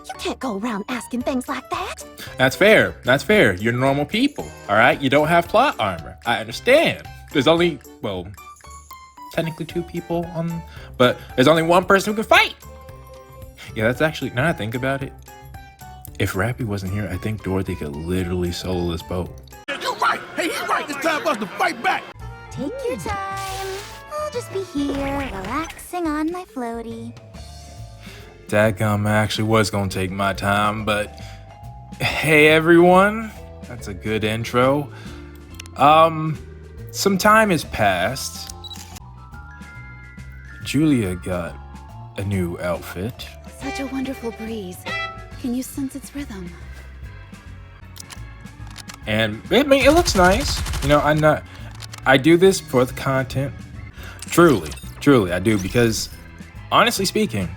You can't go around asking things like that. That's fair. That's fair. You're normal people, all right? You don't have plot armor. I understand. There's only, well, technically 2 people on, but there's only 1 person who can fight. Yeah, that's actually, now that I think about it, if Rapi wasn't here, I think Dorothy could literally solo this boat. You're right. Hey, he's right. It's time for us to fight back. Take your time. I'll just be here, relaxing on my floaty. Dadgum, I actually was gonna take my time, but hey everyone, that's a good intro. Some time has passed. Julia got a new outfit. Such a wonderful breeze. Can you sense its rhythm? And it looks nice. You know, I do this for the content. Truly, I do, because honestly speaking,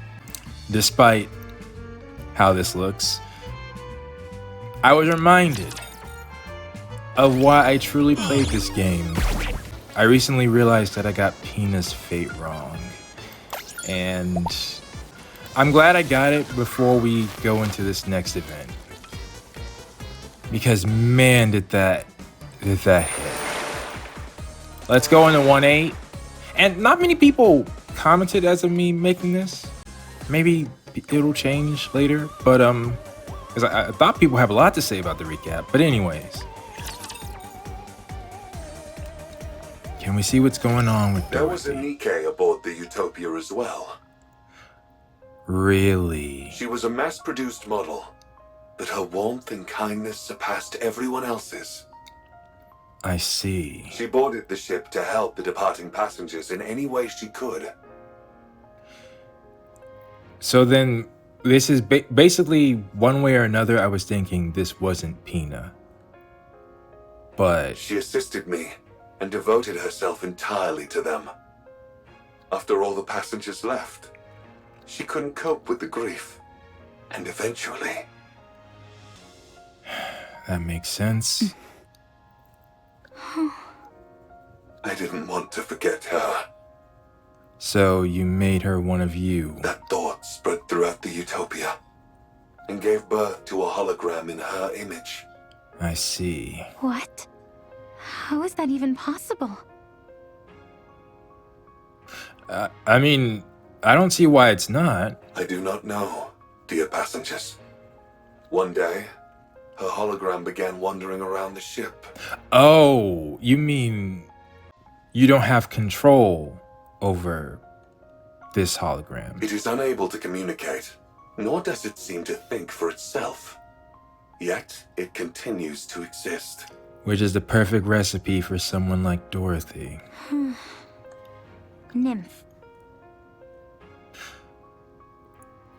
despite how this looks, I was reminded of why I truly played this game. I recently realized that I got Pina's fate wrong, and I'm glad I got it before we go into this next event, because man, did that hit. Let's go into 1-8, and not many people commented as of me making this. Maybe it'll change later, but because I thought people have a lot to say about the recap. But anyways, can we see what's going on with There was a Dorothy? Nikke aboard the Utopia as well. Really? She was a mass-produced model, but her warmth and kindness surpassed everyone else's. I see. She boarded the ship to help the departing passengers in any way she could. So then, this is basically one way or another. I was thinking this wasn't Pina, but She assisted me and devoted herself entirely to them. After all the passengers left, she couldn't cope with the grief, and eventually... that makes sense. I didn't want to forget her. So you made her one of you. That thought spread throughout the Utopia and gave birth to a hologram in her image. I see. What? How is that even possible? I mean, I don't see why it's not. I do not know, dear passengers. One day, her hologram began wandering around the ship. Oh, you mean you don't have control over this hologram? It is unable to communicate, nor does it seem to think for itself. Yet, it continues to exist. Which is the perfect recipe for someone like Dorothy. Nymph.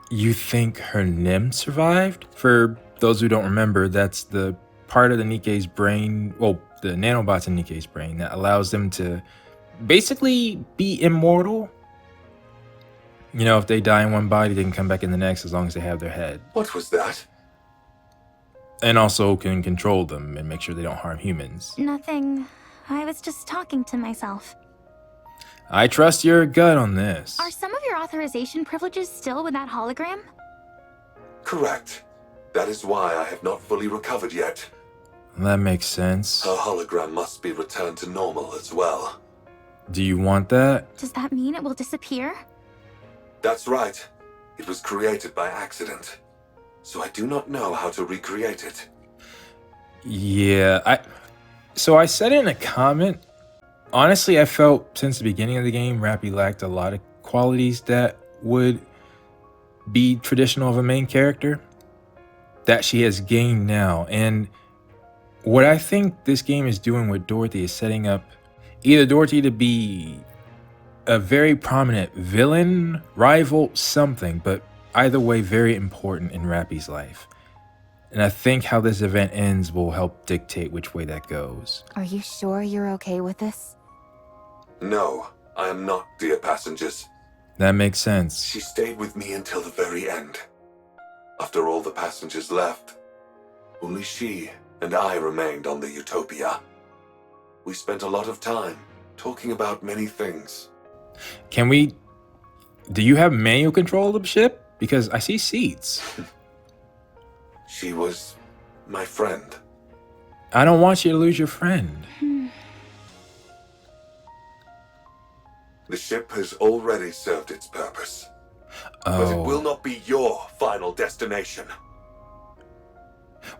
You think her nymph survived? For those who don't remember, that's the part of the Nikke's brain, well, the nanobots in Nikke's brain that allows them to basically be immortal. You know, if they die in one body, they can come back in the next as long as they have their head. What was that? And also can control them and make sure they don't harm humans. Nothing. I was just talking to myself. I trust your gut on this. Are some of your authorization privileges still with that hologram? Correct. That is why I have not fully recovered yet. That makes sense. Her hologram must be returned to normal as well. Do you want that? Does that mean it will disappear? That's right. It was created by accident. So I do not know how to recreate it. Yeah, So I said in a comment, honestly, I felt since the beginning of the game, Rapi lacked a lot of qualities that would be traditional of a main character that she has gained now. And what I think this game is doing with Dorothy is setting up either Dorothy to be a very prominent villain, rival, something, but either way, very important in Rapi's life. And I think how this event ends will help dictate which way that goes. Are you sure you're okay with this? No, I am not, dear passengers. That makes sense. She stayed with me until the very end. After all the passengers left, only she and I remained on the Utopia. We spent a lot of time talking about many things. Do you have manual control of the ship? Because I see seats. She was my friend. I don't want you to lose your friend. The ship has already served its purpose. But it will not be your final destination.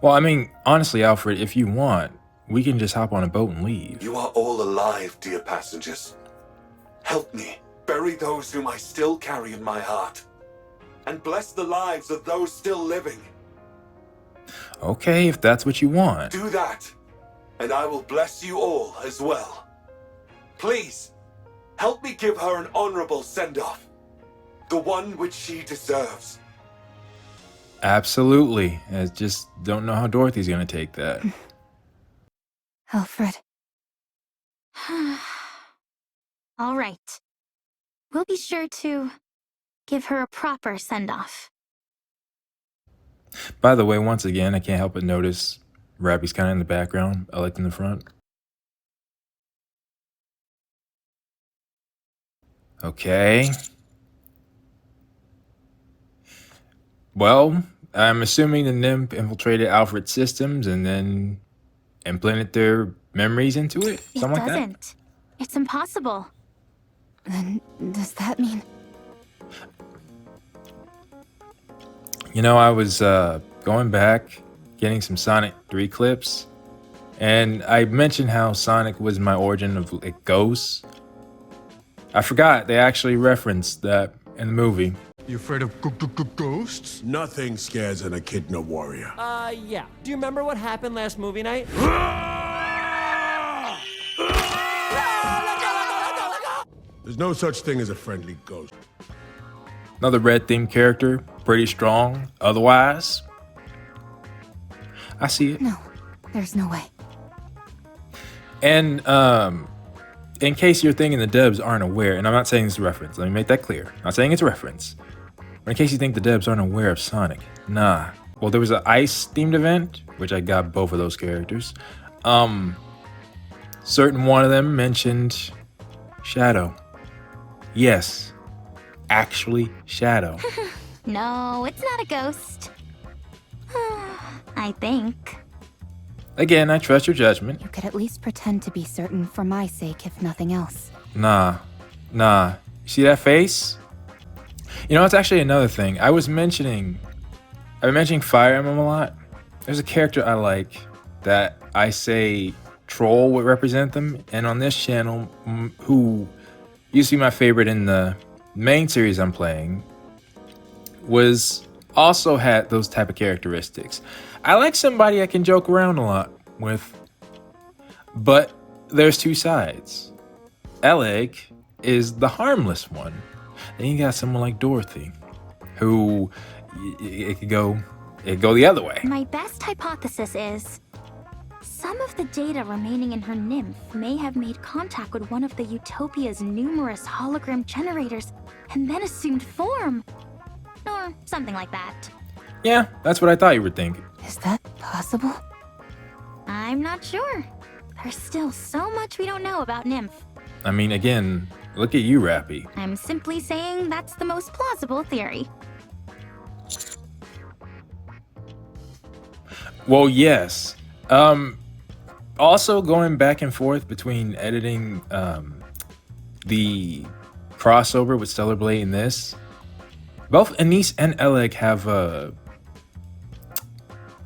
Well, I mean, honestly, Alfred, if you want, we can just hop on a boat and leave. You are all alive, dear passengers. Help me bury those whom I still carry in my heart, and bless the lives of those still living. Okay, if that's what you want. Do that, and I will bless you all as well. Please, help me give her an honorable send-off, the one which she deserves. Absolutely. I just don't know how Dorothy's gonna take that. Alfred. All right. We'll be sure to give her a proper send-off. By the way, once again, I can't help but notice Rapi's kind of in the background. I like in the front. Okay. Well, I'm assuming the nymph infiltrated Alfred's systems and then implanted their memories into it? It Something like that? doesn't. It's impossible. Then does that mean... You know, I was going back, getting some Sonic 3 clips, and I mentioned how Sonic was my origin of like, ghosts. I forgot they actually referenced that in the movie. You afraid of ghosts? Nothing scares an echidna warrior. Yeah. Do you remember what happened last movie night? There's no such thing as a friendly ghost. Another red themed character, pretty strong. Otherwise, I see it. No, there's no way. And in case you're thinking the dubs aren't aware, and I'm not saying this is a reference, let me make that clear. I'm not saying it's a reference. But in case you think the dubs aren't aware of Sonic, nah. Well, there was an ice themed event, which I got both of those characters. Certain one of them mentioned Shadow. Yes, actually Shadow. No, it's not a ghost. I think. Again, I trust your judgment. You could at least pretend to be certain for my sake, if nothing else. Nah. You see that face? You know, it's actually another thing. I've been mentioning Fire Emblem a lot. There's a character I like that I say Troll would represent them. And on this channel, who used to be my favorite in the main series I'm playing, also had those type of characteristics. I like somebody I can joke around a lot with. But there's two sides. Eleg is the harmless one. Then you got someone like Dorothy, who it could go the other way. My best hypothesis is some of the data remaining in her nymph may have made contact with one of the Utopia's numerous hologram generators and then assumed form. Or something like that. Yeah, that's what I thought you were thinking. Is that possible? I'm not sure. There's still so much we don't know about nymph. I mean, again, look at you, Rapi. I'm simply saying that's the most plausible theory. Well, yes. Also, going back and forth between editing the crossover with Stellar Blade and this, both Anise and Eleg have a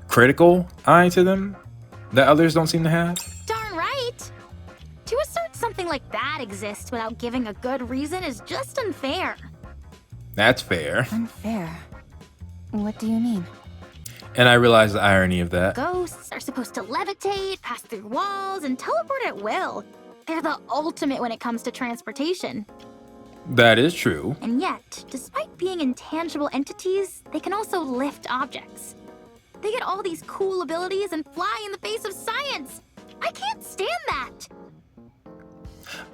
critical eye to them that others don't seem to have. Darn right! To assert something like that exists without giving a good reason is just unfair. That's fair. Unfair. What do you mean? And I realize the irony of that. Ghosts are supposed to levitate, pass through walls, and teleport at will. They're the ultimate when it comes to transportation. That is true. And yet, despite being intangible entities, they can also lift objects. They get all these cool abilities and fly in the face of science. I can't stand that.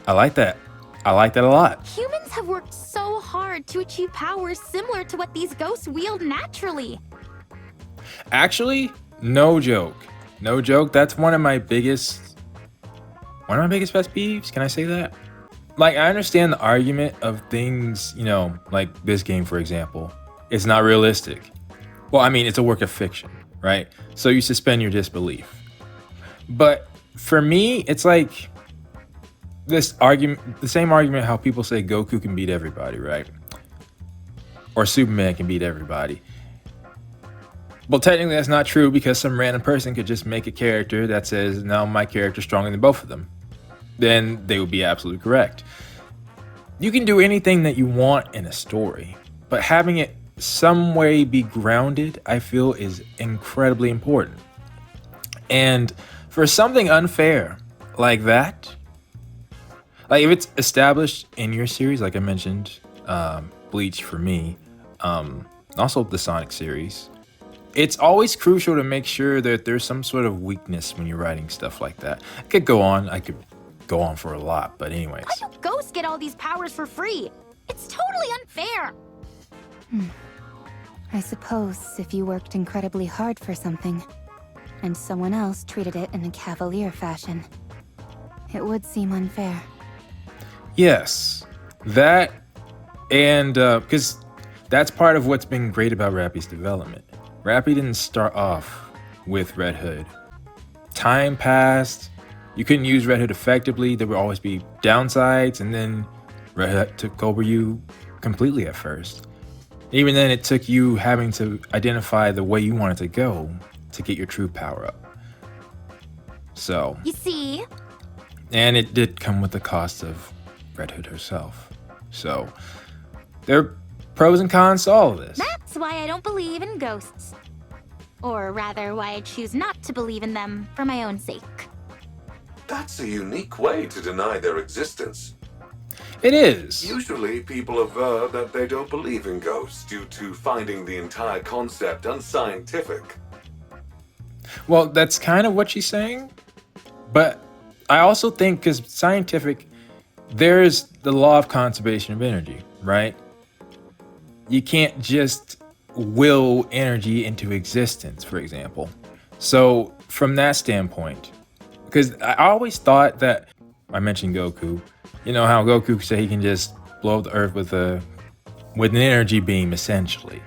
I like that. I like that a lot. Humans have worked so hard to achieve powers similar to what these ghosts wield naturally. Actually, no joke. No joke. That's one of my biggest pet peeves. Can I say that? Like, I understand the argument of things, you know, like this game, for example. It's not realistic. Well, I mean, it's a work of fiction. right? So you suspend your disbelief. But for me, it's like this argument, the same argument how people say Goku can beat everybody, right? Or Superman can beat everybody. Well, technically that's not true because some random person could just make a character that says, no, my character's stronger than both of them. Then they would be absolutely correct. You can do anything that you want in a story, but having it some way be grounded, I feel, is incredibly important. And for something unfair like that, like if it's established in your series, like I mentioned, Bleach for me, also the Sonic series, it's always crucial to make sure that there's some sort of weakness when you're writing stuff like that. I could go on for a lot, but anyways. Why do ghosts get all these powers for free? It's totally unfair. I suppose if you worked incredibly hard for something, and someone else treated it in a cavalier fashion, it would seem unfair. Yes, that, and because that's part of what's been great about Rappy's development. Rapi didn't start off with Red Hood. Time passed, you couldn't use Red Hood effectively, there would always be downsides, and then Red Hood took over you completely at first. Even then, it took you having to identify the way you wanted to go to get your true power up. So, You see? and it did come with the cost of Red Hood herself. So, there are pros and cons to all of this. That's why I don't believe in ghosts. Or rather, why I choose not to believe in them for my own sake. That's a unique way to deny their existence. It is. Usually, people aver that they don't believe in ghosts due to finding the entire concept unscientific. Well, that's kind of what she's saying. But I also think, because scientific, there's the law of conservation of energy, right? You can't just will energy into existence, for example. So from that standpoint, because I always thought that, I mentioned Goku, you know how Goku said he can just blow up the earth with an energy beam, essentially.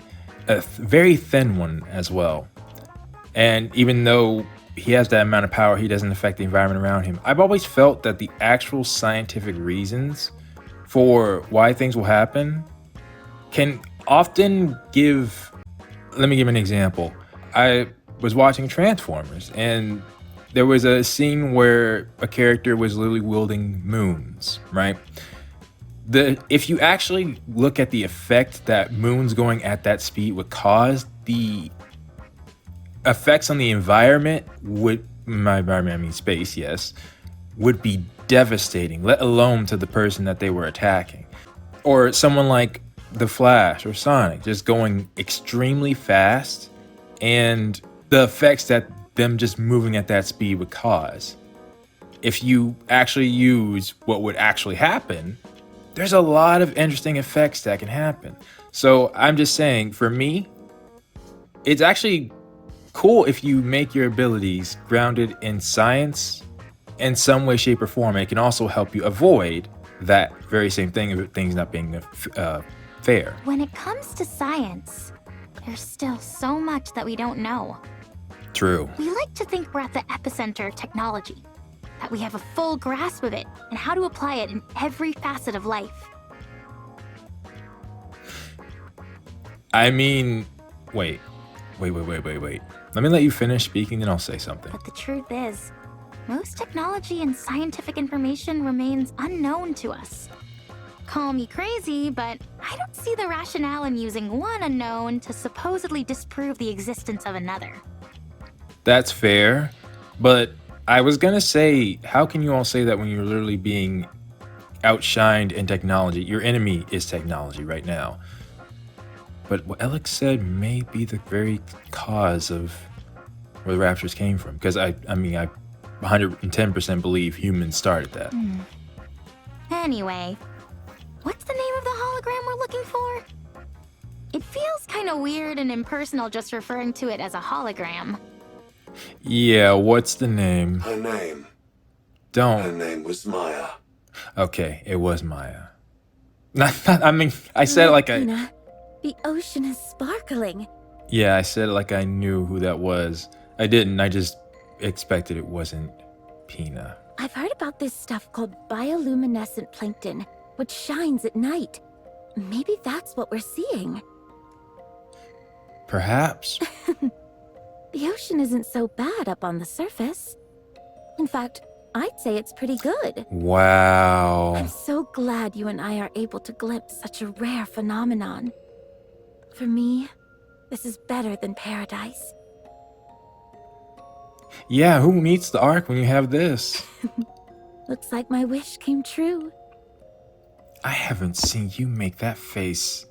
A very thin one as well. And even though he has that amount of power, he doesn't affect the environment around him. I've always felt that the actual scientific reasons for why things will happen can often give... Let me give an example. I was watching Transformers, and there was a scene where a character was literally wielding moons, right? If you actually look at the effect that moons going at that speed would cause, the effects on the environment would, my environment, I mean space, yes, would be devastating, let alone to the person that they were attacking. Or someone like the Flash or Sonic just going extremely fast, and the effects that them just moving at that speed would cause. If you actually use what would actually happen, there's a lot of interesting effects that can happen. So I'm just saying, for me, it's actually cool if you make your abilities grounded in science in some way, shape, or form. It can also help you avoid that very same thing of things not being fair. When it comes to science, there's still so much that we don't know. True. We like to think we're at the epicenter of technology, that we have a full grasp of it and how to apply it in every facet of life. I mean, wait. Let me let you finish speaking, then I'll say something. But the truth is, most technology and scientific information remains unknown to us. Call me crazy, but I don't see the rationale in using one unknown to supposedly disprove the existence of another. That's fair, but I was gonna say, how can you all say that when you're literally being outshined in technology? Your enemy is technology right now. But what Alex said may be the very cause of where the Raptors came from. Because I 110% believe humans started that. Anyway, what's the name of the hologram we're looking for? It feels kind of weird and impersonal just referring to it as a hologram. Yeah, what's the name? Her name. Her Don't. name was Maya. Okay, it was Maya. I said it like a... Luna, the ocean is sparkling. Yeah, I said it like I knew who that was. I didn't. I just expected it wasn't Pina. I've heard about this stuff called bioluminescent plankton, which shines at night. Maybe that's what we're seeing. Perhaps. The ocean isn't so bad up on the surface. In fact, I'd say it's pretty good. Wow. I'm so glad you and I are able to glimpse such a rare phenomenon. For me, this is better than paradise. Yeah, who needs the Ark when you have this? Looks like my wish came true. I haven't seen you make that face.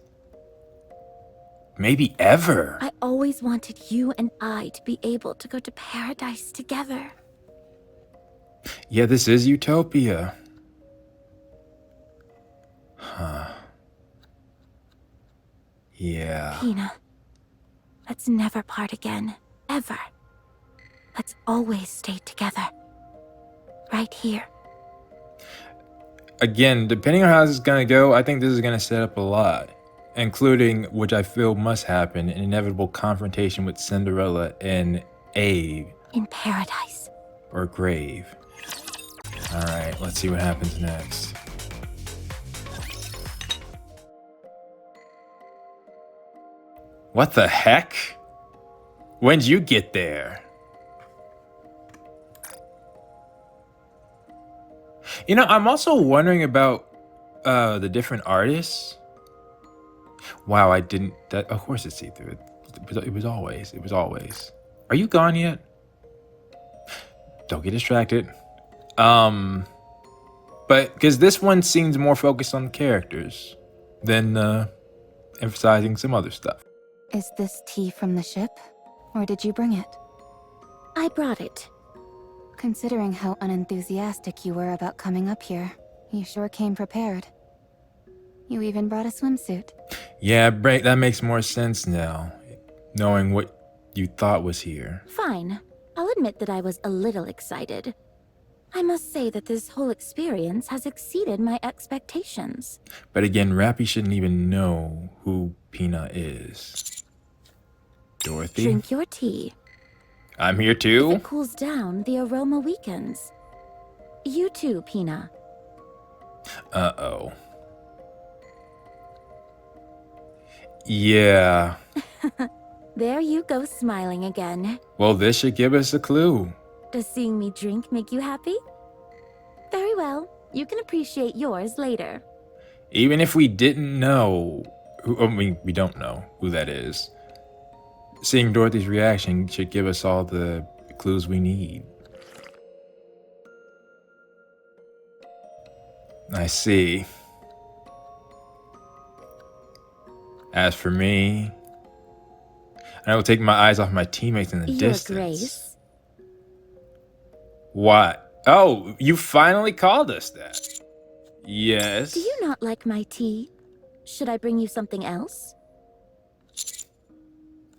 Maybe ever. I always wanted you and I to be able to go to paradise together. Yeah, this is Utopia. Huh. Yeah. Pina, let's never part again, ever. Let's always stay together. Right here. Again, depending on how this is gonna go, I think this is gonna set up a lot. Including, which I feel must happen, an inevitable confrontation with Cinderella and Abe. In paradise. Or Grave. Alright, let's see what happens next. What the heck? When'd you get there? You know, I'm also wondering about the different artists. Wow, I didn't. That of course it's see-through. It was always. It was always. Are you gone yet? Don't get distracted. But because this one seems more focused on the characters than emphasizing some other stuff. Is this tea from the ship? Or did you bring it? I brought it. Considering how unenthusiastic you were about coming up here, you sure came prepared. You even brought a swimsuit. Yeah, that makes more sense now, knowing what you thought was here. Fine. I'll admit that I was a little excited. I must say that this whole experience has exceeded my expectations. But again, Rapi shouldn't even know who Pina is. Dorothy? Drink your tea. I'm here If too? it cools down, the aroma weakens. You too, Pina. Uh-oh. Yeah. There you go, smiling again. Well, this should give us a clue. Does seeing me drink make you happy? Very well. You can appreciate yours later. Even if we didn't know, we don't know who that is. Seeing Dorothy's reaction should give us all the clues we need. I see. As for me, I will take my eyes off my teammates in the Your distance. Grace. What? Oh, you finally called us that. Yes. Do you not like my tea? Should I bring you something else?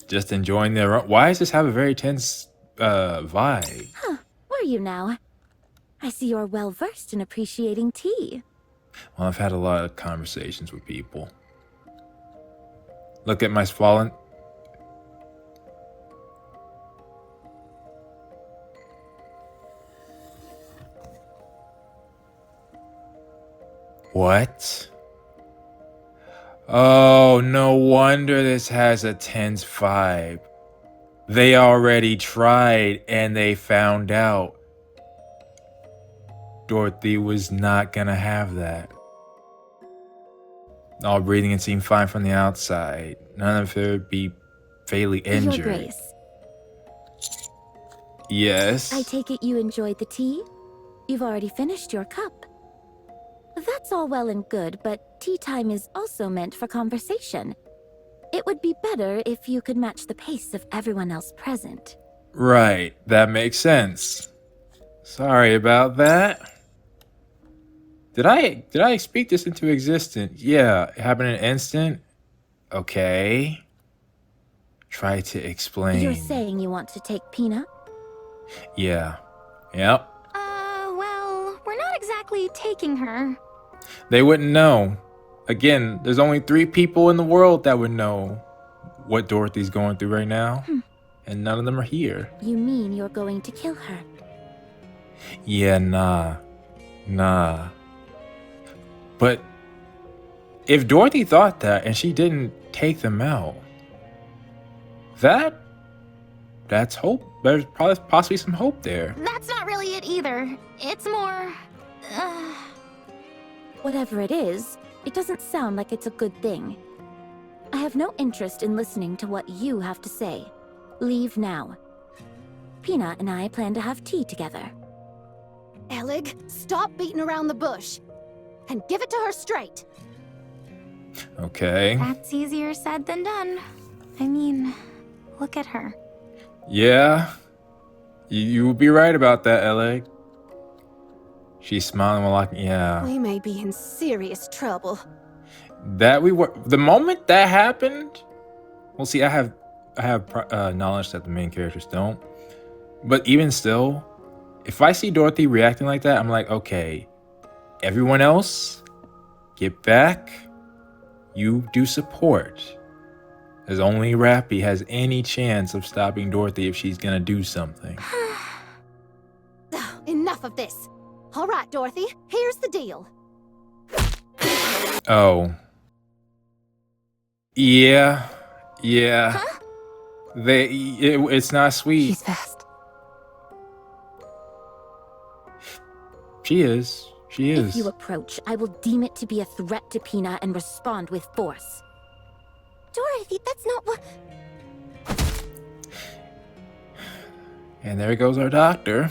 Just enjoying the... Why does this have a very tense vibe? Huh, were you now? I see you're well versed in appreciating tea. Well, I've had a lot of conversations with people. Look at my fallen... What? Oh, no wonder this has a tense vibe. They already tried and they found out. Dorothy was not gonna have that. All breathing and seemed fine from the outside. None of her would be fatally injured. Your Grace. Yes. I take it you enjoyed the tea? You've already finished your cup. That's all well and good, but tea time is also meant for conversation. It would be better if you could match the pace of everyone else present. Right, that makes sense. Sorry about that. Did I speak this into existence? Yeah, it happened in an instant. Okay. Try to explain. You're saying you want to take Pina? Yeah. Yep. Well, we're not exactly taking her. They wouldn't know. Again, there's only 3 people in the world that would know what Dorothy's going through right now, and none of them are here. You mean you're going to kill her? Yeah, nah. But if Dorothy thought that and she didn't take them out, that's hope. There's probably possibly some hope there. That's not really it either. It's more... Whatever it is, it doesn't sound like it's a good thing. I have no interest in listening to what you have to say. Leave now. Peanut and I plan to have tea together. Elig, stop beating around the bush. And give it to her straight. Okay. That's easier said than done. I mean, look at her. Yeah. You would be right about that, Ellie. She's smiling while yeah. We may be in serious trouble. That we were. The moment that happened, well, see, I have knowledge that the main characters don't. But even still, if I see Dorothy reacting like that, I'm like, okay, everyone else, get back. You do support. As only Rapi has any chance of stopping Dorothy if she's gonna do something. Enough of this. All right, Dorothy, here's the deal. Oh. Yeah. Huh? It's not sweet. She's fast. She is. If you approach, I will deem it to be a threat to Peanut and respond with force. Dorothy, that's not what... And there goes our doctor.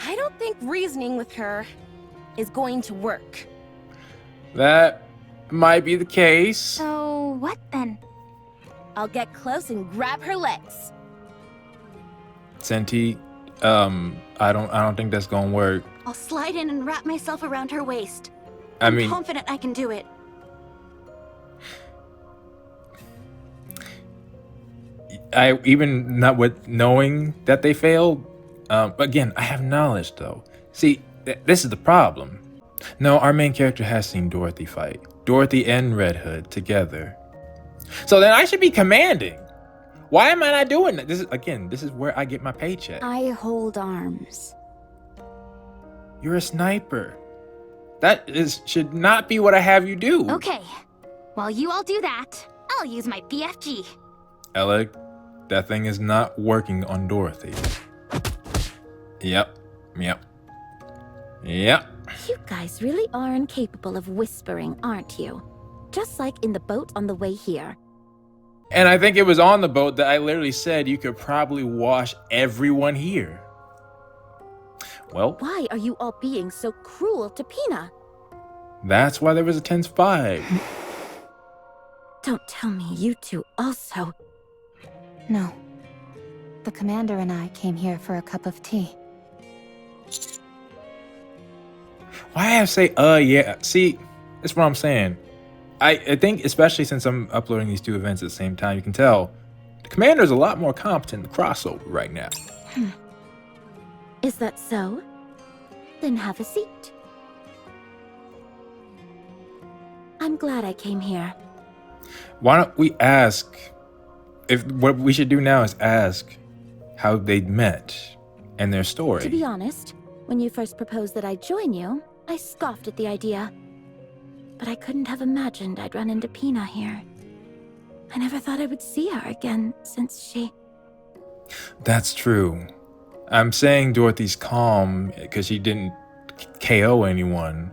I don't think reasoning with her is going to work. That might be the case. So, what then? I'll get close and grab her legs. Senti, I don't think that's gonna work. I'll slide in and wrap myself around her waist. I mean, I'm confident I can do it. I even not with knowing that they failed. Again, I have knowledge though. See, this is the problem. No, our main character has seen Dorothy fight. Dorothy and Red Hood together. So then I should be commanding. Why am I not doing that? This is where I get my paycheck. I hold arms. You're a sniper. Should not be what I have you do. Okay. While you all do that, I'll use my BFG. Alec, that thing is not working on Dorothy. Yep. You guys really are incapable of whispering, aren't you? Just like in the boat on the way here. And I think it was on the boat that I literally said you could probably wash everyone here. Well, Why are you all being so cruel to Peanut? that's why there was a tense vibe. Don't tell me you two also. No. The commander and I came here for a cup of tea. Why I have to say, yeah. See, that's what I'm saying. I think, especially since I'm uploading these two events at the same time, you can tell the commander's a lot more competent in the crossover right now. Is that so? Then have a seat. I'm glad I came here. Why don't we ask if what we should do now is ask how they met and their story. To be honest, when you first proposed that I join you, I scoffed at the idea. But I couldn't have imagined I'd run into Peanut here. I never thought I would see her again since she... That's true. I'm saying Dorothy's calm because she didn't KO anyone,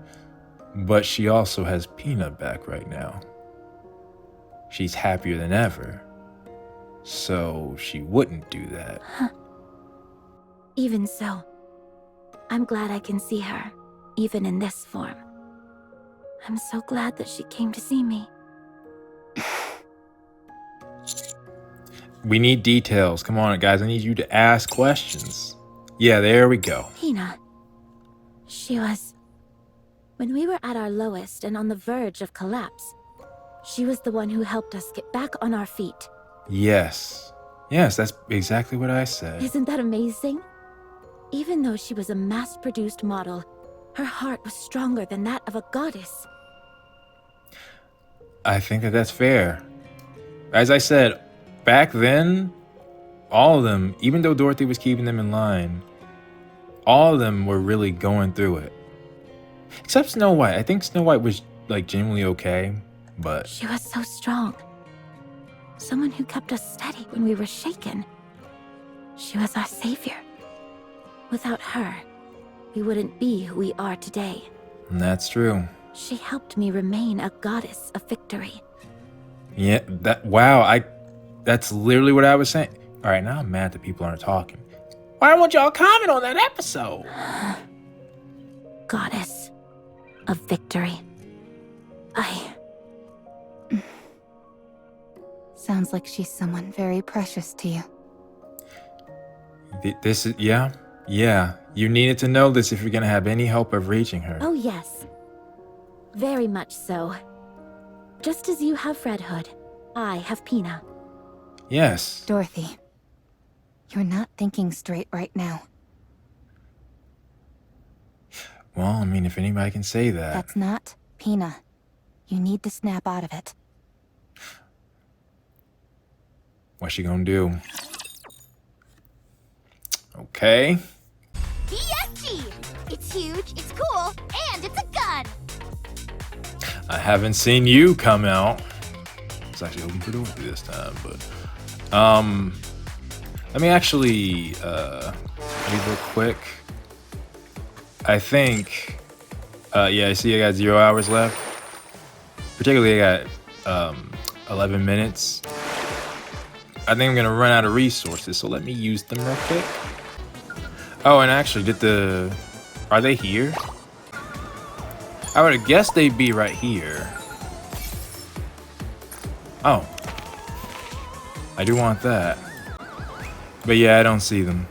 but she also has Peanut back right now. She's happier than ever, so she wouldn't do that. Even so, I'm glad I can see her, even in this form. I'm so glad that she came to see me. We need details. Come on, guys. I need you to ask questions. Yeah, there we go. Peanut. She was... When we were at our lowest and on the verge of collapse, she was the one who helped us get back on our feet. Yes. Yes, that's exactly what I said. Isn't that amazing? Even though she was a mass-produced model, her heart was stronger than that of a goddess. I think that that's fair. As I said, back then, all of them, even though Dorothy was keeping them in line, all of them were really going through it. Except Snow White. I think Snow White was like genuinely okay, but She was so strong. Someone who kept us steady when we were shaken. She was our savior. Without her, we wouldn't be who we are today. that's true. She helped me remain a goddess of victory. Yeah, that's literally what I was saying. All right, now I'm mad that people aren't talking. Why won't y'all comment on that episode? Goddess of victory. Sounds like she's someone very precious to you. This is, yeah. You needed to know this if you're gonna have any hope of reaching her. Oh yes. Very much so. Just as you have Red Hood, I have Pina. Yes. Dorothy, you're not thinking straight right now. Well, I mean, if anybody can say that. That's not Pina. You need to snap out of it. What's she gonna do? Okay. BFG! It's huge, it's cool, and it's a gun! I haven't seen you come out. It's actually open for Dorothy this time, but let me actually real quick. I think yeah, I see I got 0 hours left. Particularly I got 11 minutes. I think I'm gonna run out of resources, so let me use them real quick. Oh, and actually, are they here? I would have guessed they'd be right here. Oh. I do want that. But yeah, I don't see them.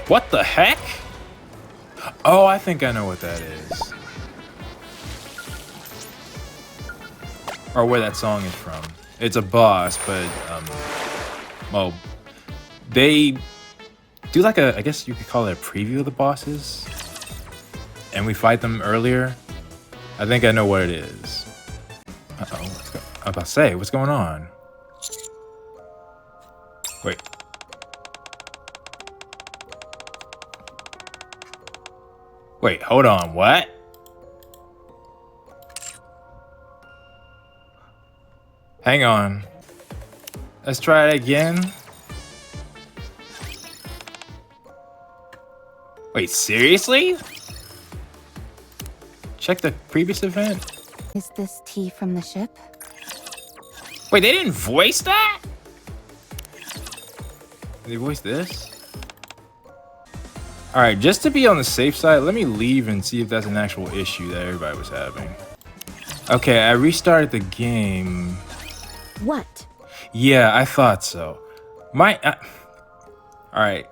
What the heck? Oh, I think I know what that is. Or where that song is from. It's a boss, but, well, they do like I guess you could call it a preview of the bosses. And we fight them earlier. I think I know what it is. Uh-oh, I'm about to say, what's going on? Wait. Wait, hold on, what? Hang on. Let's try it again. Wait, seriously? Check the previous event? Is this tea from the ship? Wait, they didn't voice that? Did they voice this? Alright, just to be on the safe side, let me leave and see if that's an actual issue that everybody was having. Okay, I restarted the game. What? Yeah, I thought so. Alright.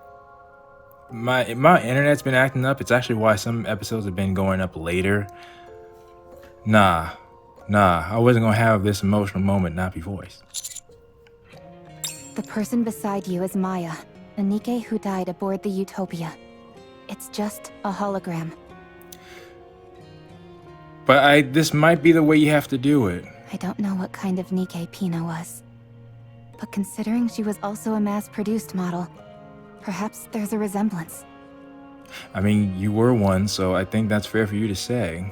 My internet's been acting up. It's actually why some episodes have been going up later. Nah, I wasn't gonna have this emotional moment not be voiced. The person beside you is Maya, the Nikke who died aboard the Utopia. It's just a hologram. But this might be the way you have to do it. I don't know what kind of Nikke Pina was. But considering she was also a mass-produced model, perhaps there's a resemblance. I mean, you were one, so I think that's fair for you to say.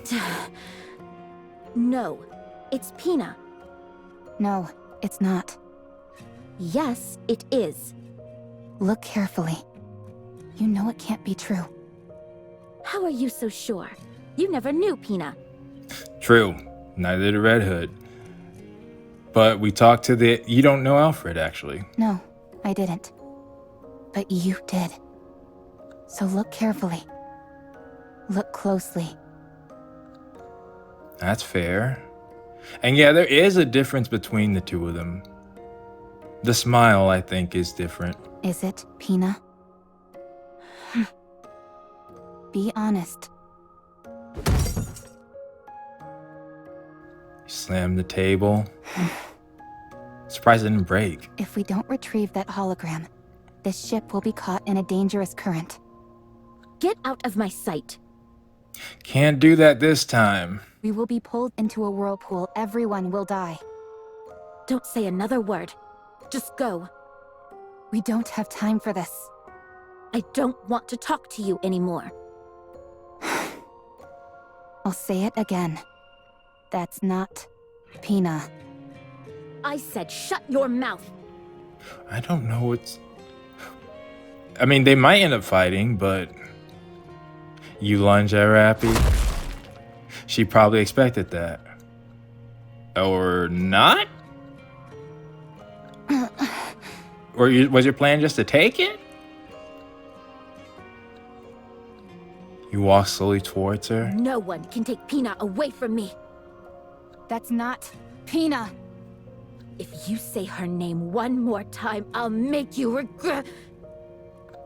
No, it's Pina. No, it's not. Yes, it is. Look carefully. You know it can't be true. How are you so sure? You never knew Pina. True, neither did Red Hood. But we talked to you don't know Alfred, actually. No, I didn't. But you did. So look carefully. Look closely. That's fair. And yeah, there is a difference between the two of them. The smile, I think, is different. Is it, Pina? Be honest. Slam the table. Surprised it didn't break. If we don't retrieve that hologram, this ship will be caught in a dangerous current. Get out of my sight. Can't do that this time. We will be pulled into a whirlpool. Everyone will die. Don't say another word. Just go. We don't have time for this. I don't want to talk to you anymore. I'll say it again. That's not Pina. I said shut your mouth. I don't know what's... I mean, they might end up fighting, but... You lunge at Rapi? She probably expected that. Or not? Was your plan just to take it? You walk slowly towards her. No one can take Pina away from me. That's not Pina. If you say her name one more time, I'll make you regret.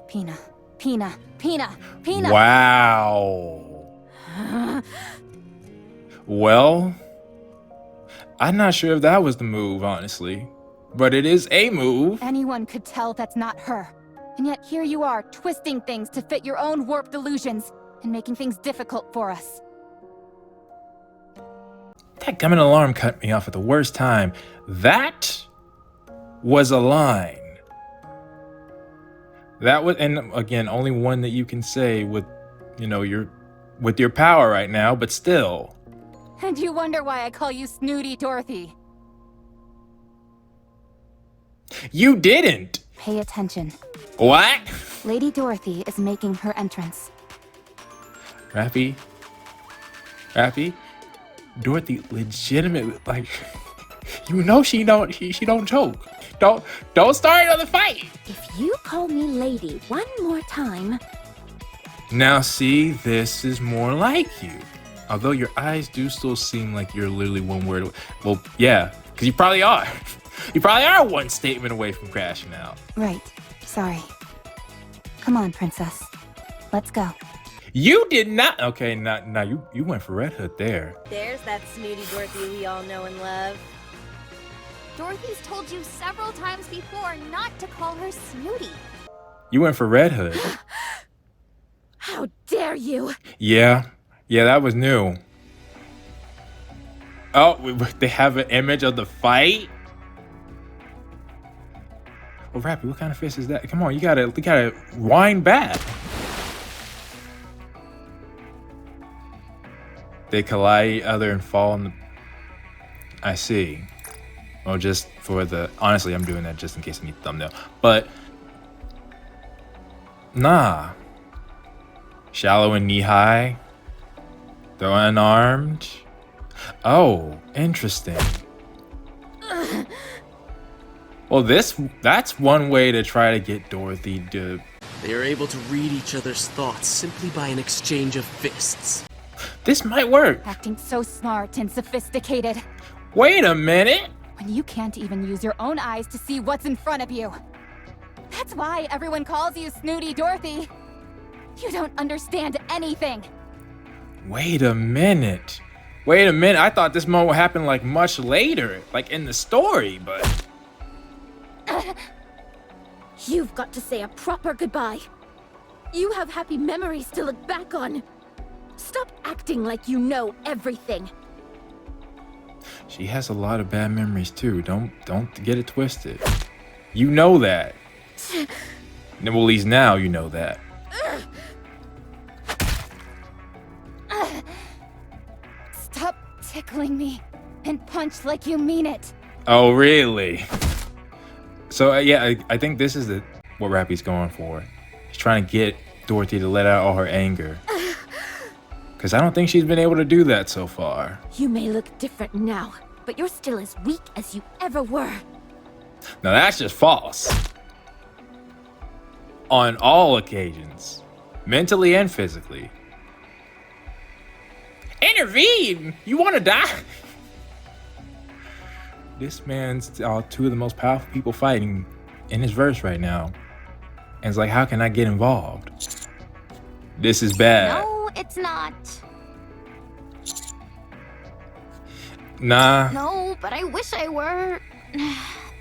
Pina. Pina. Pina. Pina. Wow. Well, I'm not sure if that was the move, honestly. But it is a move. Anyone could tell that's not her. And yet here you are, twisting things to fit your own warped delusions and making things difficult for us. That gumming alarm cut me off at the worst time. That was a line. That was, and again, only one that you can say with, you know, with your power right now, but still. And you wonder why I call you Snooty Dorothy. You didn't. Pay attention. What? Lady Dorothy is making her entrance. Rapi, Dorothy legitimately, like, you know she don't choke. Don't start another fight. If you call me lady one more time... Now see, this is more like you. Although your eyes do still seem like you're literally one word away. Well, yeah, because you probably are. You probably are one statement away from crashing out. Right. Sorry. Come on, princess. Let's go. You did not. Okay, now you went for Red Hood there. There's that snooty Dorothy we all know and love. Dorothy's told you several times before not to call her Snooty. You went for Red Hood. How dare you! Yeah, that was new. Oh, they have an image of the fight. Oh, Rapi, what kind of fist is that? Come on, you gotta wind back. They collide each other and fall in the... I see. Well, just for the... Honestly, I'm doing that just in case I need thumbnail. But... Nah. Shallow and knee-high. They're unarmed. Oh, interesting. Well, that's one way to try to get Dorothy to... They are able to read each other's thoughts simply by an exchange of fists. This might work. Acting so smart and sophisticated. Wait a minute. When you can't even use your own eyes to see what's in front of you. That's why everyone calls you Snooty Dorothy. You don't understand anything. Wait a minute. I thought this moment would happen like much later, like in the story, but... You've got to say a proper goodbye. You have happy memories to look back on. Stop acting like you know everything. She has a lot of bad memories too. Don't get it twisted. You know that. Well, at least now you know that. Stop tickling me and punch like you mean it. Oh, really? So yeah, I think this is what Rapi's going for. He's trying to get Dorothy to let out all her anger. Because I don't think she's been able to do that so far. You may look different now, but you're still as weak as you ever were. Now that's just false. On all occasions. Mentally and physically. Intervene! You want to die? This man's two of the most powerful people fighting in his verse right now. And it's like, how can I get involved? This is bad. No, it's not. Nah. No, but I wish I were.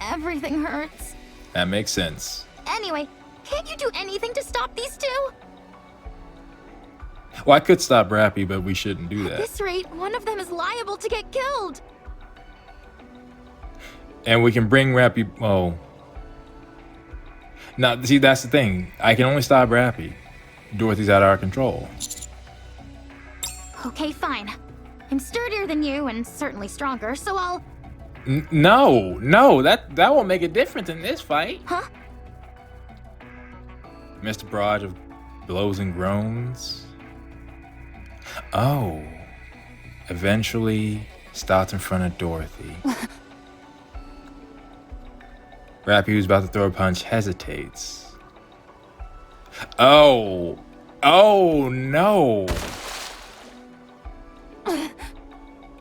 Everything hurts. That makes sense. Anyway, can't you do anything to stop these two? Well, I could stop Rapi, but we shouldn't do At that. this rate, one of them is liable to get killed. And we can bring Rapi. Oh. Now, see, that's the thing. I can only stop Rapi. Dorothy's out of our control. Okay, fine. I'm sturdier than you and certainly stronger, so I'll... No, that won't make a difference in this fight. Huh? Mr. Barrage of blows and groans. Oh. Eventually stops in front of Dorothy. Rapi, who's about to throw a punch, hesitates. Oh. Oh, no.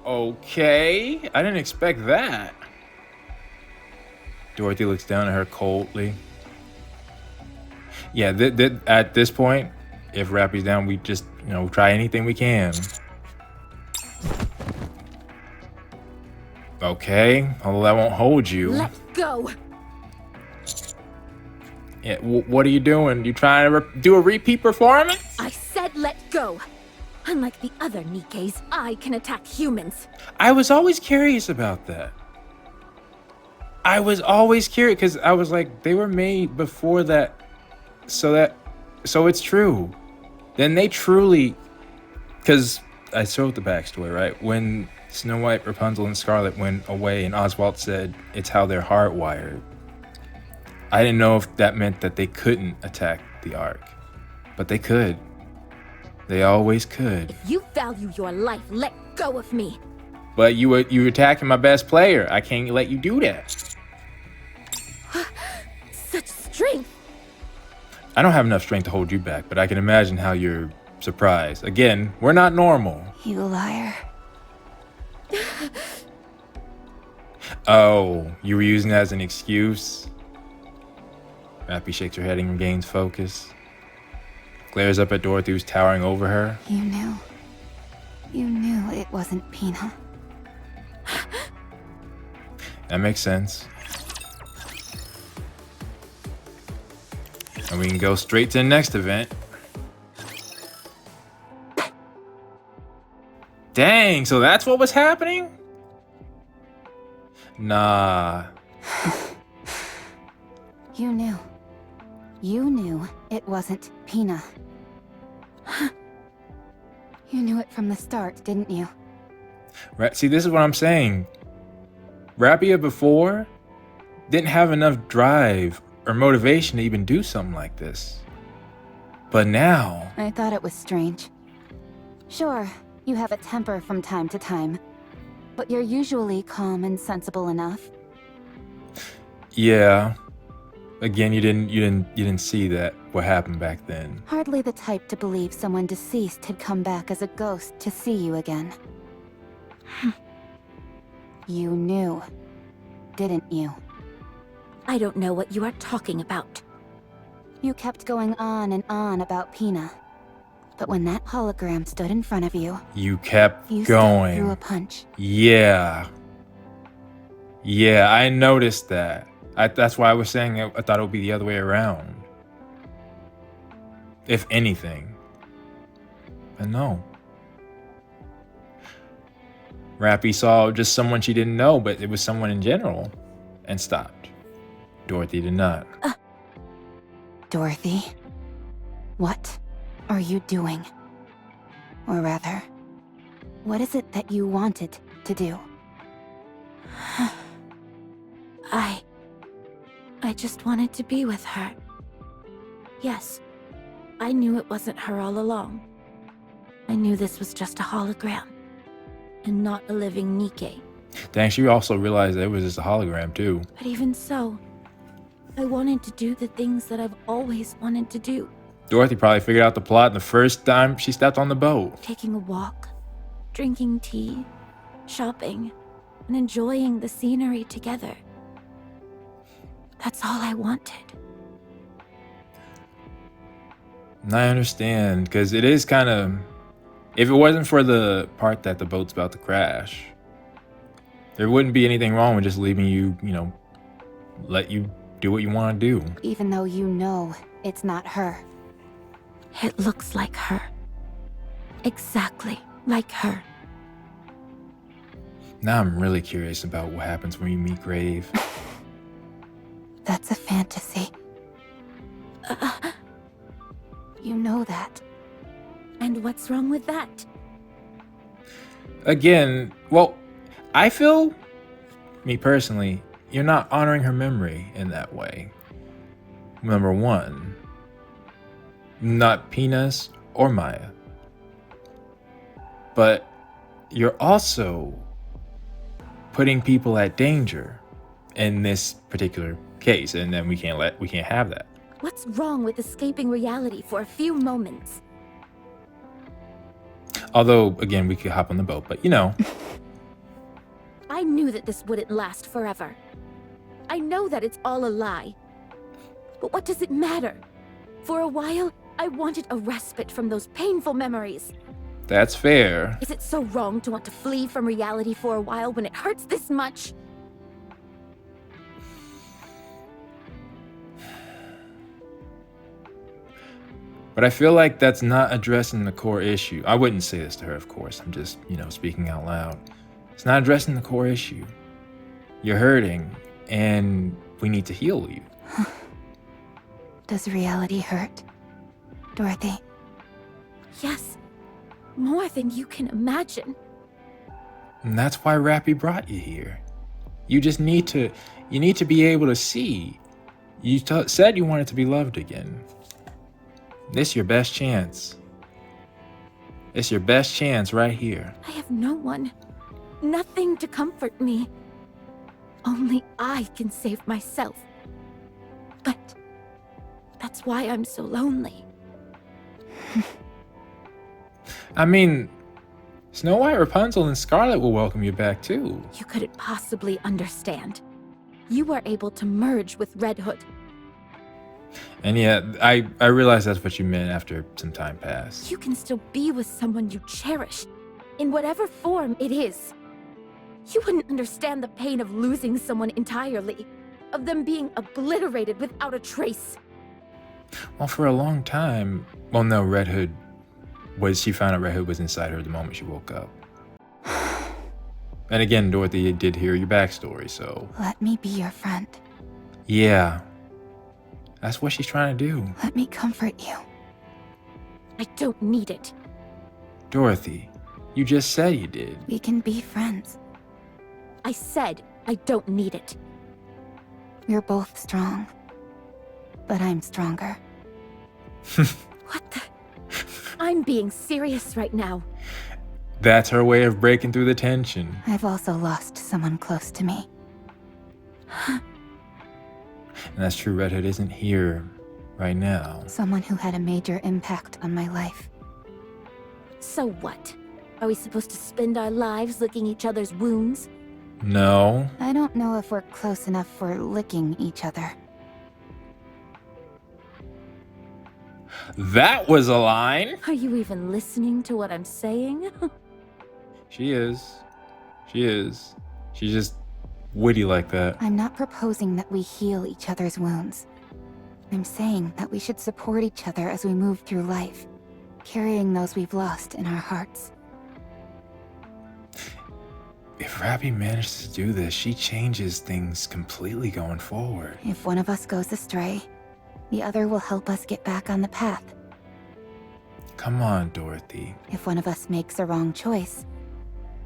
Okay. I didn't expect that. Dorothy looks down at her coldly. Yeah, at this point, if Rapi's down, we just, try anything we can. Okay, although that won't hold you. Let go. Yeah, what are you doing? You trying to do a repeat performance? I said let go. Unlike the other Nikkes, I can attack humans. I was always curious about that. I was always curious because I was like, they were made before that, so it's true. Then they truly, because I showed the backstory, right? When Snow White, Rapunzel, and Scarlet went away, and Oswald said it's how they're hardwired. I didn't know if that meant that they couldn't attack the Ark, but they could. They always could. If you value your life, let go of me. But you attacking my best player. I can't let you do that. Such strength. I don't have enough strength to hold you back, but I can imagine how you're surprised. Again, we're not normal. You liar. Oh, you were using that as an excuse? Rapi shakes her head and regains focus. Glares up at Dorothy, who's towering over her. You knew. You knew it wasn't Pina. That makes sense. And we can go straight to the next event. Dang, so that's what was happening? Nah. You knew. You knew it wasn't Pina. You knew it from the start, didn't you? Right. See, this is what I'm saying. Rapia before didn't have enough drive or motivation to even do something like this. But now... I thought it was strange. Sure, you have a temper from time to time, but you're usually calm and sensible enough. Yeah. Again, you didn't see that, what happened back then. Hardly the type to believe someone deceased had come back as a ghost to see you again. You knew, didn't you? I don't know what you are talking about. You kept going on and on about Pina. But when that hologram stood in front of you, You kept you going. threw a punch. Yeah. Yeah, I noticed that. That's why I was saying I thought it would be the other way around. If anything. But no. Rapi saw just someone she didn't know, but it was someone in general, and stopped. Dorothy did not. Dorothy, what are you doing? Or rather, what is it that you wanted to do? I just wanted to be with her. Yes, I knew it wasn't her all along. I knew this was just a hologram, and not a living Nikke. Dang, she also realized that it was just a hologram too. But even so, I wanted to do the things that I've always wanted to do. Dorothy probably figured out the plot the first time she stepped on the boat. Taking a walk, drinking tea, shopping, and enjoying the scenery together. That's all I wanted. And I understand, because it is kind of... If it wasn't for the part that the boat's about to crash, there wouldn't be anything wrong with just leaving you, let you do what you want to do. Even though you know it's not her. It looks like her. Exactly like her. Now I'm really curious about what happens when you meet Grave. That's a fantasy. You know that. And what's wrong with that? Again, well, I feel, me personally, you're not honoring her memory in that way. Number one, not Penis or Maya. But you're also putting people at danger in this particular case, and then we can't have that. What's wrong with escaping reality for a few moments? Although, again, we could hop on the boat, but you know. I knew that this wouldn't last forever. I know that it's all a lie. But what does it matter? For a while, I wanted a respite from those painful memories. That's fair. Is it so wrong to want to flee from reality for a while when it hurts this much? But I feel like that's not addressing the core issue. I wouldn't say this to her, of course. I'm just, speaking out loud. It's not addressing the core issue. You're hurting, and we need to heal you. Does reality hurt, Dorothy? Yes. More than you can imagine. And that's why Rapi brought you here. You just need to be able to see. You said you wanted to be loved again. This your best chance. It's your best chance right here. I have no one. Nothing to comfort me. Only I can save myself. But that's why I'm so lonely. I mean, Snow White, Rapunzel, and Scarlet will welcome you back too. You couldn't possibly understand. You were able to merge with Red Hood. And yeah, I realized that's what you meant after some time passed. You can still be with someone you cherish, in whatever form it is. You wouldn't understand the pain of losing someone entirely, of them being obliterated without a trace. Well, for a long time, well, no, she found out Red Hood was inside her the moment she woke up. And again, Dorothy did hear your backstory, so... Let me be your friend. Yeah. That's what she's trying to do. Let me comfort you. I don't need it. Dorothy, you just said you did. We can be friends. I said I don't need it. We're both strong. But I'm stronger. What the... I'm being serious right now. That's her way of breaking through the tension. I've also lost someone close to me. And that's true, Red Hood isn't here right now. Someone who had a major impact on my life. So what? Are we supposed to spend our lives licking each other's wounds? No. I don't know if we're close enough for licking each other. That was a line. Are you even listening to what I'm saying? She is. She's just witty like that. I'm not proposing that we heal each other's wounds. I'm saying that we should support each other as we move through life, carrying those we've lost in our hearts. If Rapi manages to do this, she changes things completely going forward. If one of us goes astray, the other will help us get back on the path. Come on, Dorothy. If one of us makes a wrong choice,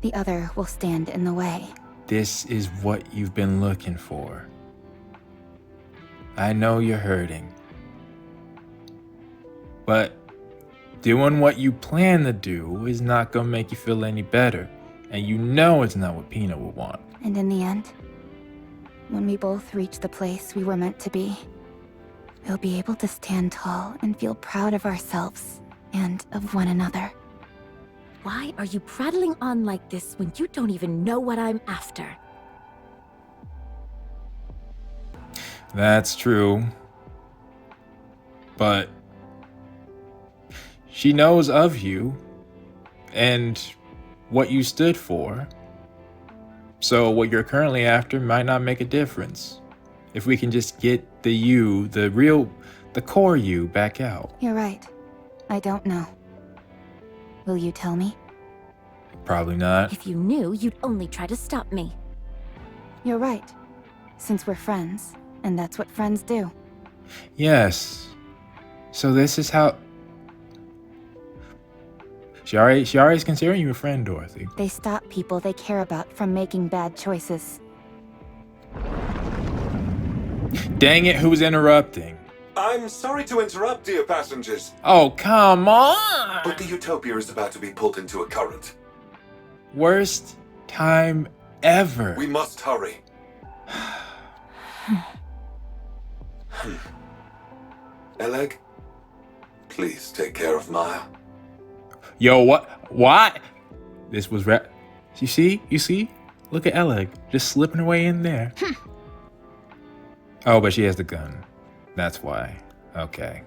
the other will stand in the way. This is what you've been looking for. I know you're hurting. But doing what you plan to do is not gonna make you feel any better. And you know it's not what Peanut would want. And in the end, when we both reach the place we were meant to be, we'll be able to stand tall and feel proud of ourselves and of one another. Why are you prattling on like this when you don't even know what I'm after? That's true. But she knows of you and what you stood for. So what you're currently after might not make a difference. If we can just get the you, the core you back out. You're right. I don't know. Will you tell me? Probably not. If you knew, you'd only try to stop me. You're right. Since we're friends, and that's what friends do. Yes. So this is how... She already is considering you a friend, Dorothy. They stop people they care about from making bad choices. Dang it, who's interrupting? I'm sorry to interrupt, dear passengers, Oh, come on! but the Utopia is about to be pulled into a current. Worst time ever. We must hurry. Eleg, please take care of Maya. Yo, what? This was You see? Look at Eleg, just slipping away in there. Oh, but she has the gun. That's why. Okay.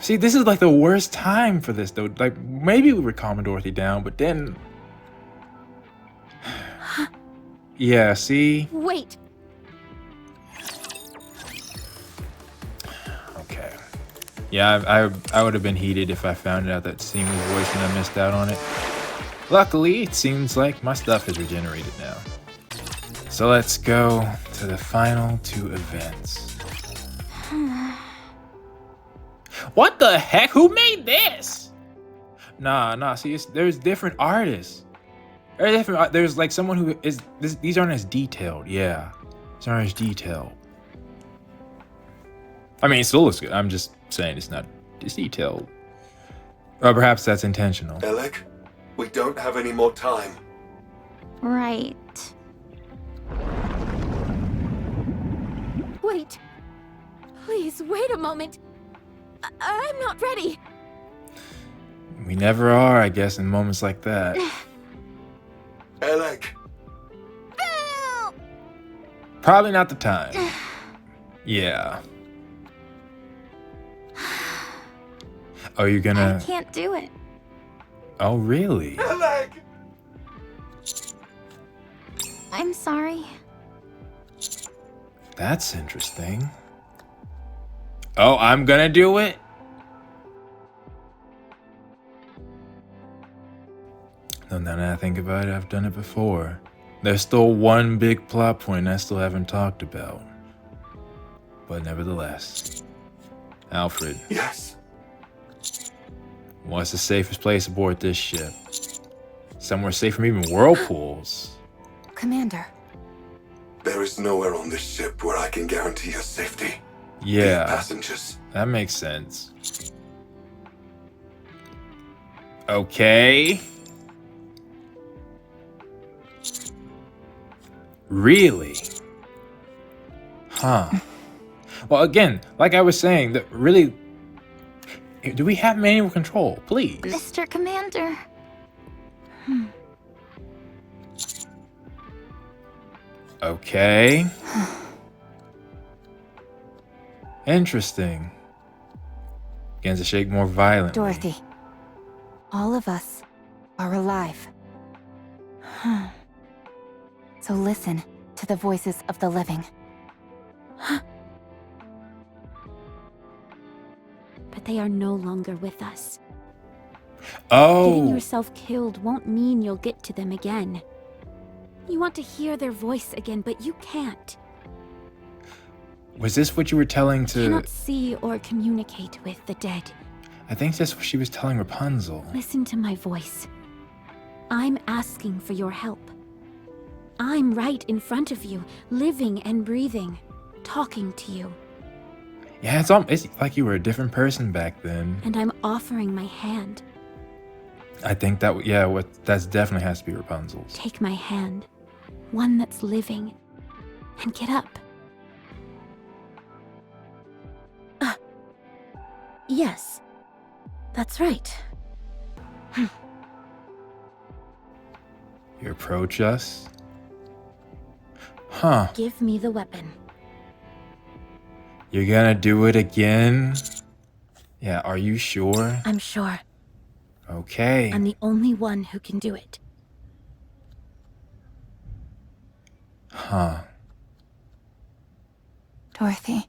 See, this is like the worst time for this, though. Like, maybe we would calm Dorothy down, but then... Yeah, see? Wait! Okay. Yeah, I would have been heated if I found out that scene was voiced and I missed out on it. Luckily, it seems like my stuff is regenerated now. So let's go to the final 2 events. What the heck? Who made this? Nah. See, there's different artists. There's like someone who is these aren't as detailed. Yeah, these aren't as detailed. I mean, it still looks good. I'm just saying it's not as detailed. Or perhaps that's intentional. Eleg, we don't have any more time. Right. Wait! Please, wait a moment! I'm not ready! We never are, I guess, in moments like that. Eleg! Probably not the time. Yeah. Oh, you're gonna... I can't do it. Oh, really? Eleg! I'm sorry. That's interesting. Oh, I'm gonna do it? No, now that I think about it, I've done it before. There's still one big plot point I still haven't talked about. But nevertheless, Alfred. Yes? What's the safest place aboard this ship? Somewhere safe from even whirlpools. Commander. There is nowhere on this ship where I can guarantee your safety. Yeah, Passengers. that makes sense. Okay. Really? Huh. Well, again, like I was saying, that really... Do we have manual control? Please. Mr. Commander. Okay. Interesting. Begins to shake more violently. Dorothy. All of us are alive. So listen to the voices of the living. But they are no longer with us. Oh. Getting yourself killed won't mean you'll get to them again. You want to hear their voice again, but you can't. Was this what you were telling to... You cannot see or communicate with the dead. I think that's what she was telling Rapunzel. Listen to my voice. I'm asking for your help. I'm right in front of you, living and breathing, talking to you. Yeah, it's like you were a different person back then. And I'm offering my hand. I think that, yeah, that definitely has to be Rapunzel's. Take my hand, one that's living, and get up. Yes, that's right. You approach us? Huh. Give me the weapon. You're gonna do it again? Yeah, are you sure? I'm sure. Okay. I'm the only one who can do it. Huh. Dorothy.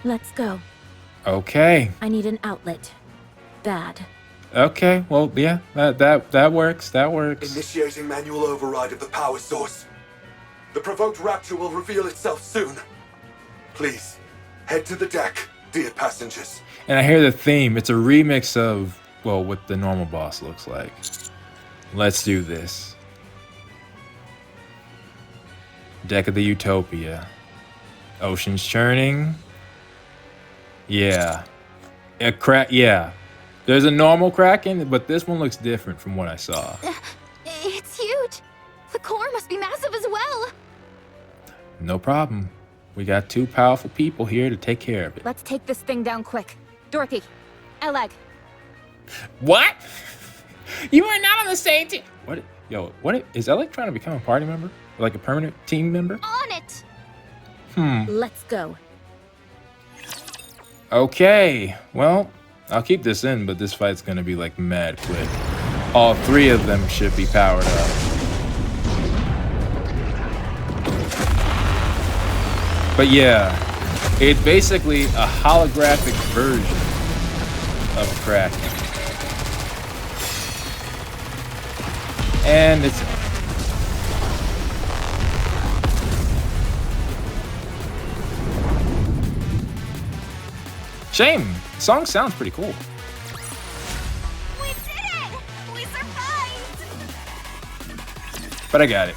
Let's go. Okay. I need an outlet. Bad. Okay. Well, yeah, that works. That works. Initiating manual override of the power source. The provoked rapture will reveal itself soon. Please, head to the deck, dear passengers. And I hear the theme. It's a remix of, well, what the normal boss looks like. Let's do this. Deck of the Utopia. Oceans churning. Yeah. A crack. Yeah. There's a normal Kraken, but this one looks different from what I saw. It's huge. The core must be massive as well. No problem. We got two powerful people here to take care of it. Let's take this thing down quick. Dorothy, Eleg. What? You are not on the same team. What? Yo, what is Eleg trying to become a party member? Like a permanent team member? On it. Let's go. Okay. Well, I'll keep this in, but this fight's gonna be like mad quick. All three of them should be powered up. But yeah, it's basically a holographic version of a Kraken. And it's... Shame. The song sounds pretty cool. We did it! We survived! But I got it.